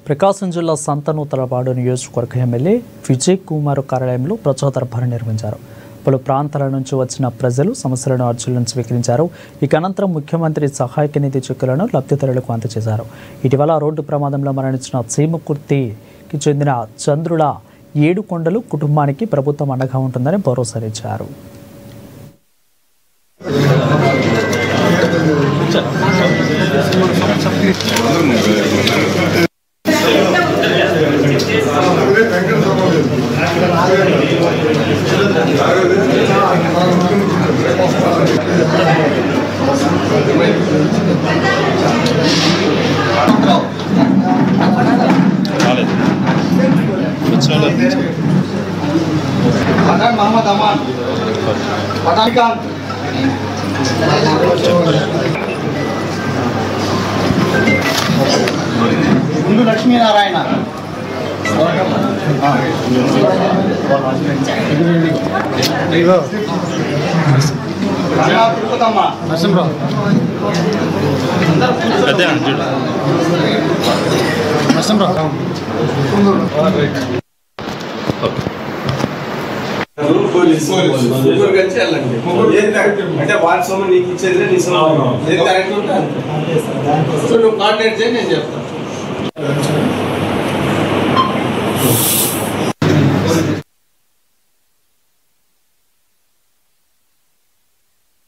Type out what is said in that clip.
ప్రకాశం జిల్లా సంతనూతలపాడు నియోజకవర్గ ఎమ్మెల్యే విజయ్ కుమార్ కార్యాలయంలో ప్రజాదర్బారు నిర్వహించారు. పలు ప్రాంతాల నుంచి వచ్చిన ప్రజలు సమస్యలను అర్జీలను స్వీకరించారు. ఇక అనంతరం ముఖ్యమంత్రి సహాయక నిధి చెక్కులను లబ్ధిదారులకు అందజేశారు. ఇటీవల రోడ్డు ప్రమాదంలో మరణించిన సీమకుర్తికి చెందిన చంద్రుల ఏడుకొండలు కుటుంబానికి ప్రభుత్వం అండగా ఉంటుందని భరోసానిచ్చారు. मोहम्मद अमान पठानकान हिंदू लक्ष्मी नारायण तिरुपतम्म नरसिंहराव అంటే వారి సొమ్ము నీకు ఇచ్చేది నీ సొమ్ము నువ్వు కాంటాక్ట్ చేయి, నేను చెప్తాను.